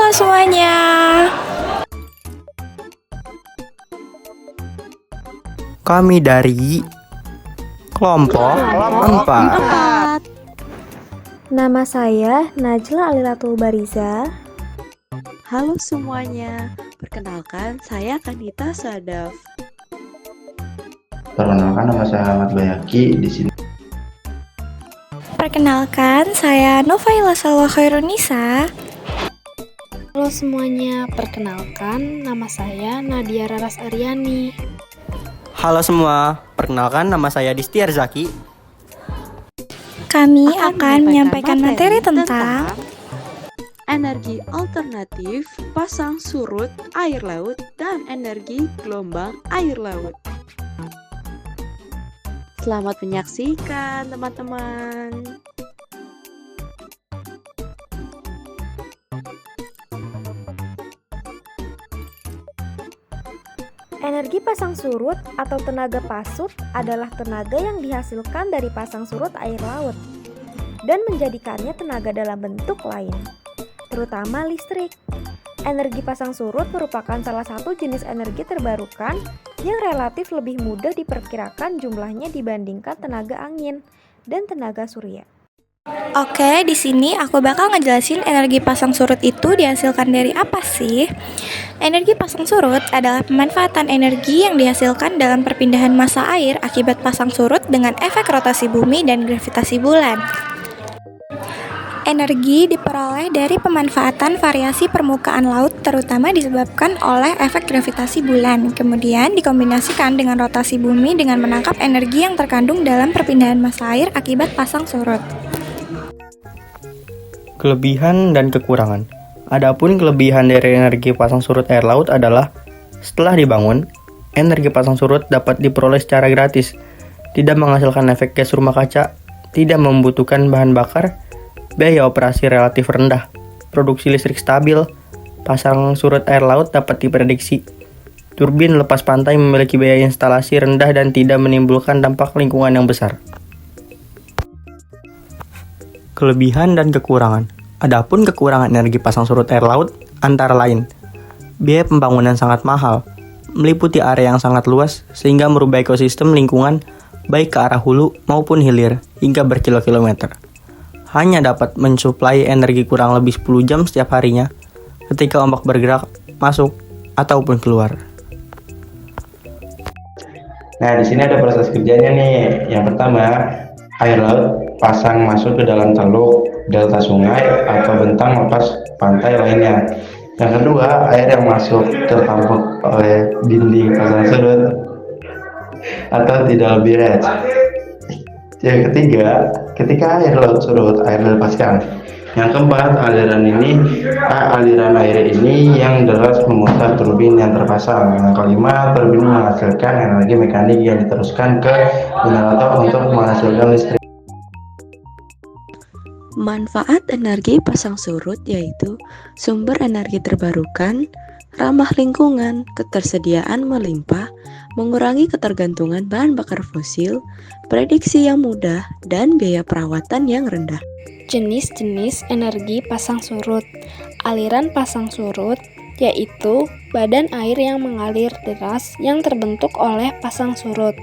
Halo semuanya. Kami dari kelompok 4. Nama saya Najla Aliratul Bariza. Halo semuanya, perkenalkan saya Kanita Sadaf. Perkenalkan, nama saya Ahmad Bayaki. Di sini Perkenalkan, saya Novaila Salwa Khairunisa. Halo semuanya, perkenalkan nama saya Nadia Raras Aryani. Halo semua, perkenalkan nama saya Distiar Zaki. Kami akan menyampaikan materi tentang energi alternatif, pasang surut air laut, dan energi gelombang air laut. Selamat menyaksikan teman-teman. Energi pasang surut atau tenaga pasut adalah tenaga yang dihasilkan dari pasang surut air laut dan menjadikannya tenaga dalam bentuk lain, terutama listrik. Energi pasang surut merupakan salah satu jenis energi terbarukan yang relatif lebih mudah diperkirakan jumlahnya dibandingkan tenaga angin dan tenaga surya. Oke, di sini aku bakal ngejelasin energi pasang surut itu dihasilkan dari apa sih? Energi pasang surut adalah pemanfaatan energi yang dihasilkan dalam perpindahan massa air akibat pasang surut dengan efek rotasi bumi dan gravitasi bulan. Energi diperoleh dari pemanfaatan variasi permukaan laut terutama disebabkan oleh efek gravitasi bulan. Kemudian dikombinasikan dengan rotasi bumi dengan menangkap energi yang terkandung dalam perpindahan massa air akibat pasang surut. Kelebihan dan kekurangan. Adapun kelebihan dari energi pasang surut air laut adalah setelah dibangun, energi pasang surut dapat diperoleh secara gratis, tidak menghasilkan efek gas rumah kaca, tidak membutuhkan bahan bakar, biaya operasi relatif rendah, produksi listrik stabil, pasang surut air laut dapat diprediksi. Turbin lepas pantai memiliki biaya instalasi rendah dan tidak menimbulkan dampak lingkungan yang besar. Kelebihan dan kekurangan. Adapun kekurangan energi pasang surut air laut antara lain, biaya pembangunan sangat mahal, meliputi area yang sangat luas sehingga merubah ekosistem lingkungan baik ke arah hulu maupun hilir hingga berkilo-kilometer. Hanya dapat mensuplai energi kurang lebih 10 jam setiap harinya ketika ombak bergerak masuk ataupun keluar. Nah, di sini ada proses kerjanya nih. Yang pertama, air laut pasang masuk ke dalam teluk, delta sungai, atau bentang lepas pantai lainnya. Yang kedua, air yang masuk tertampung oleh dinding pasang surut atau tidak lebih red. Yang ketiga, ketika air laut surut, air dilepaskan. Yang keempat, aliran air ini yang deras memutar turbin yang terpasang. Yang kelima, turbin menghasilkan energi mekanik yang diteruskan ke generator untuk menghasilkan listrik. Manfaat energi pasang surut yaitu sumber energi terbarukan, ramah lingkungan, ketersediaan melimpah, mengurangi ketergantungan bahan bakar fosil, prediksi yang mudah, dan biaya perawatan yang rendah. Jenis-jenis energi pasang surut. Aliran pasang surut yaitu badan air yang mengalir deras yang terbentuk oleh pasang surut.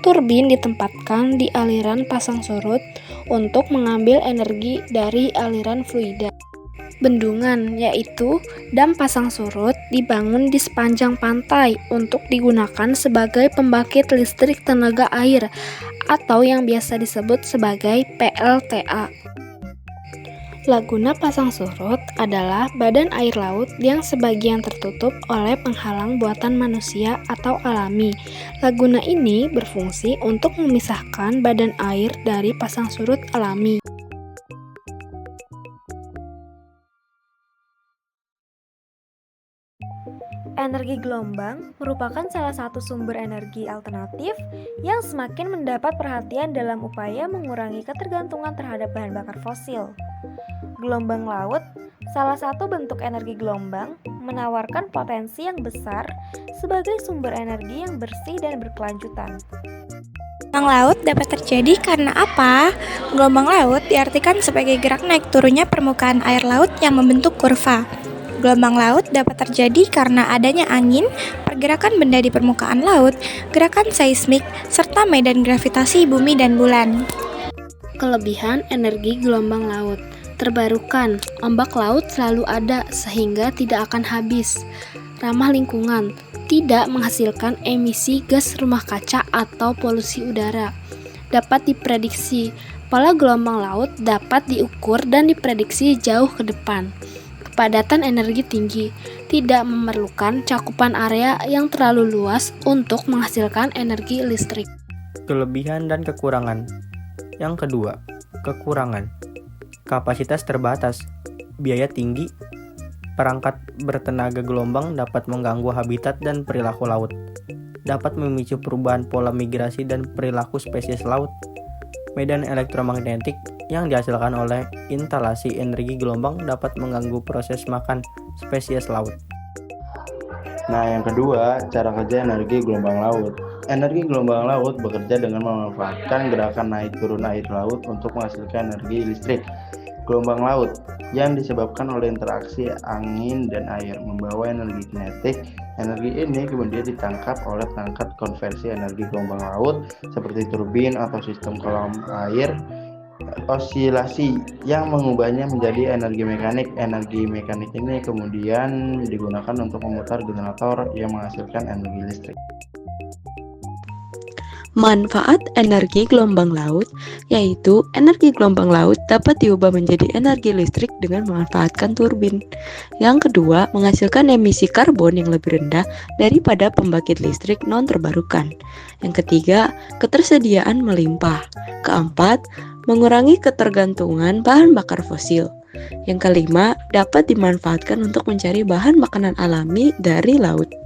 Turbin ditempatkan di aliran pasang surut untuk mengambil energi dari aliran fluida. Bendungan yaitu dam pasang surut dibangun di sepanjang pantai untuk digunakan sebagai pembangkit listrik tenaga air atau yang biasa disebut sebagai PLTA. Laguna pasang surut adalah badan air laut yang sebagian tertutup oleh penghalang buatan manusia atau alami. Laguna ini berfungsi untuk memisahkan badan air dari pasang surut alami. Energi gelombang merupakan salah satu sumber energi alternatif yang semakin mendapat perhatian dalam upaya mengurangi ketergantungan terhadap bahan bakar fosil. Gelombang laut, salah satu bentuk energi gelombang, menawarkan potensi yang besar sebagai sumber energi yang bersih dan berkelanjutan. Gelombang laut dapat terjadi karena apa? Gelombang laut diartikan sebagai gerak naik turunnya permukaan air laut yang membentuk kurva. Gelombang laut dapat terjadi karena adanya angin, pergerakan benda di permukaan laut, gerakan seismik, serta medan gravitasi bumi dan bulan. Kelebihan energi gelombang laut terbarukan, ombak laut selalu ada sehingga tidak akan habis. Ramah lingkungan, tidak menghasilkan emisi gas rumah kaca atau polusi udara. Dapat diprediksi, pola gelombang laut dapat diukur dan diprediksi jauh ke depan. Kepadatan energi tinggi, tidak memerlukan cakupan area yang terlalu luas untuk menghasilkan energi listrik. Kelebihan dan kekurangan. Yang kedua, kekurangan. Kapasitas terbatas, biaya tinggi, perangkat bertenaga gelombang dapat mengganggu habitat dan perilaku laut, dapat memicu perubahan pola migrasi dan perilaku spesies laut. Medan elektromagnetik yang dihasilkan oleh instalasi energi gelombang dapat mengganggu proses makan spesies laut. Nah, yang kedua, cara kerja energi gelombang laut. Energi gelombang laut bekerja dengan memanfaatkan gerakan naik turun air laut untuk menghasilkan energi listrik. Gelombang laut yang disebabkan oleh interaksi angin dan air membawa energi kinetik. Energi ini kemudian ditangkap oleh perangkat konversi energi gelombang laut seperti turbin atau sistem kolam air osilasi yang mengubahnya menjadi energi mekanik. Energi mekanik ini kemudian digunakan untuk memutar generator yang menghasilkan energi listrik. Manfaat energi gelombang laut, yaitu energi gelombang laut dapat diubah menjadi energi listrik dengan memanfaatkan turbin. Yang kedua, menghasilkan emisi karbon yang lebih rendah daripada pembangkit listrik non terbarukan. Yang ketiga, ketersediaan melimpah. Keempat, mengurangi ketergantungan bahan bakar fosil. Yang kelima, dapat dimanfaatkan untuk mencari bahan makanan alami dari laut.